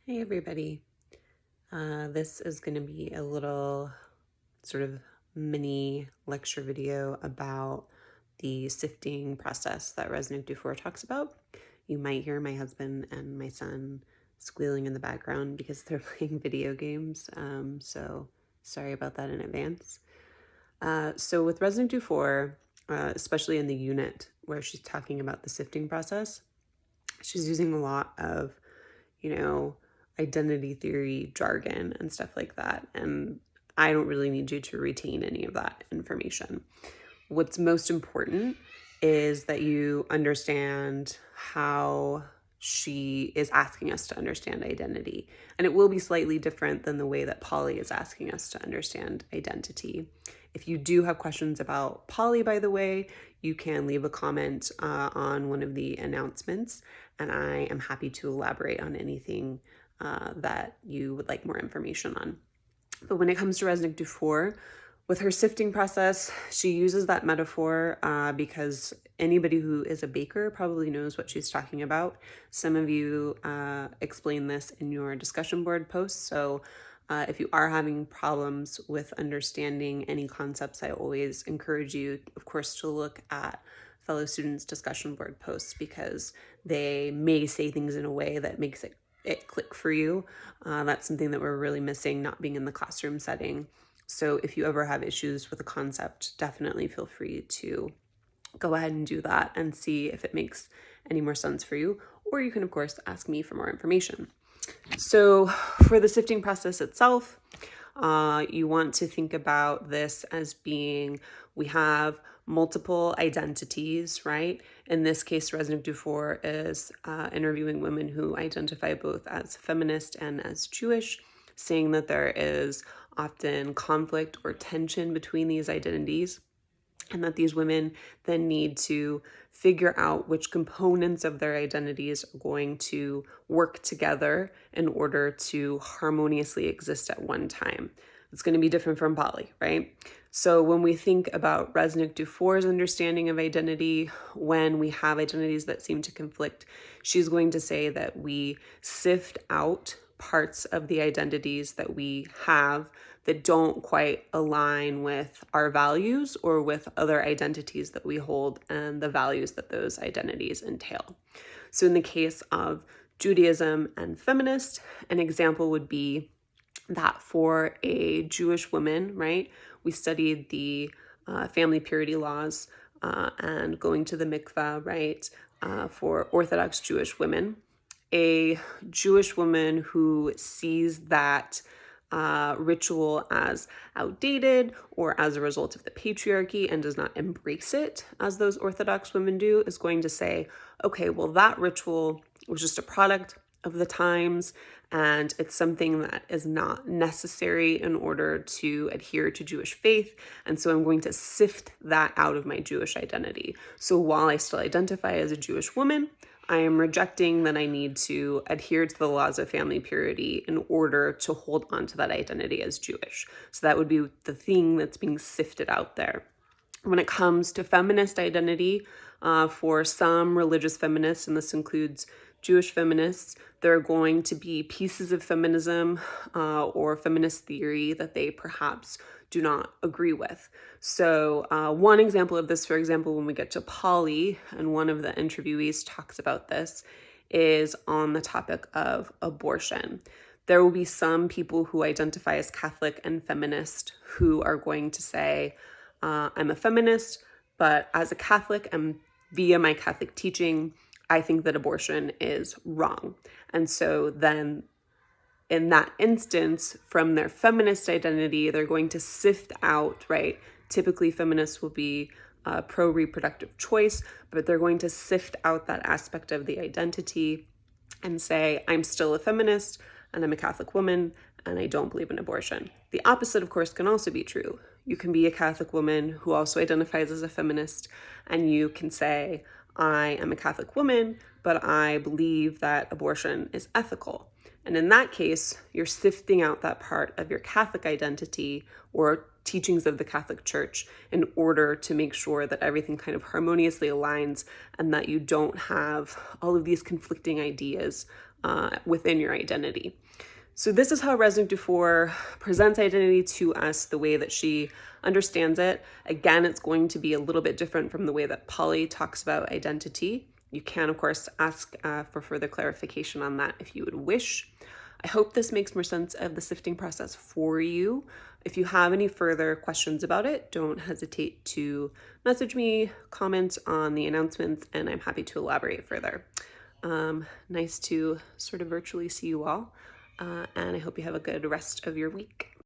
Hey everybody. This is going to be a little sort of mini lecture video about the sifting process that Resnick-Dufour talks about. You might hear my husband and my son squealing in the background because they're playing video games, so sorry about that in advance. So with Resnick-Dufour, especially in the unit where she's talking about the sifting process, she's using a lot of identity theory jargon and stuff like that. And I don't really need you to retain any of that information. What's most important is that you understand how she is asking us to understand identity. And it will be slightly different than the way that Polly is asking us to understand identity. If you do have questions about Polly, by the way, you can leave a comment on one of the announcements, and I am happy to elaborate on anything that you would like more information on. But when it comes to Resnick-Dufour, with her sifting process, she uses that metaphor because anybody who is a baker probably knows what she's talking about. Some of you explain this in your discussion board posts. So if you are having problems with understanding any concepts, I always encourage you, of course, to look at fellow students' discussion board posts because they may say things in a way that makes it click for you. That's something that we're really missing, not being in the classroom setting. So if you ever have issues with a concept, definitely feel free to go ahead and do that and see if it makes any more sense for you. Or you can, of course, ask me for more information. So for the sifting process itself, you want to think about this as being, we have multiple identities, right? In this case, Resnick-Dufour is interviewing women who identify both as feminist and as Jewish, saying that there is often conflict or tension between these identities, and that these women then need to figure out which components of their identities are going to work together in order to harmoniously exist at one time. It's going to be different from Polly, right? So when we think about Resnick-Dufour's understanding of identity, when we have identities that seem to conflict, she's going to say that we sift out parts of the identities that we have that don't quite align with our values or with other identities that we hold and the values that those identities entail. So in the case of Judaism and feminist, an example would be that for a Jewish woman, right, we studied the family purity laws and going to the mikvah, right, for Orthodox Jewish women. A Jewish woman who sees that ritual as outdated or as a result of the patriarchy and does not embrace it as those Orthodox women do is going to say, okay, well, that ritual was just a product of the times and it's something that is not necessary in order to adhere to Jewish faith. And so I'm going to sift that out of my Jewish identity. So while I still identify as a Jewish woman, I am rejecting that I need to adhere to the laws of family purity in order to hold on to that identity as Jewish. So that would be the thing that's being sifted out there. When it comes to feminist identity, for some religious feminists, and this includes Jewish feminists, there are going to be pieces of feminism or feminist theory that they perhaps do not agree with. So one example of this, for example, when we get to Polly, and one of the interviewees talks about this, is on the topic of abortion. There will be some people who identify as Catholic and feminist who are going to say, I'm a feminist, but as a Catholic and via my Catholic teaching, I think that abortion is wrong. And so then in that instance, from their feminist identity, they're going to sift out, right? Typically, feminists will be pro-reproductive choice, but they're going to sift out that aspect of the identity and say, I'm still a feminist and I'm a Catholic woman and I don't believe in abortion. The opposite, of course, can also be true. You can be a Catholic woman who also identifies as a feminist, and you can say, I am a Catholic woman, but I believe that abortion is ethical. And in that case, you're sifting out that part of your Catholic identity or teachings of the Catholic Church in order to make sure that everything kind of harmoniously aligns and that you don't have all of these conflicting ideas within your identity. So this is how Resnick-Dufour presents identity to us, the way that she understands it. Again, it's going to be a little bit different from the way that Polly talks about identity. You can, of course, ask for further clarification on that if you would wish. I hope this makes more sense of the sifting process for you. If you have any further questions about it, don't hesitate to message me, comment on the announcements, and I'm happy to elaborate further. Nice to sort of virtually see you all, and I hope you have a good rest of your week.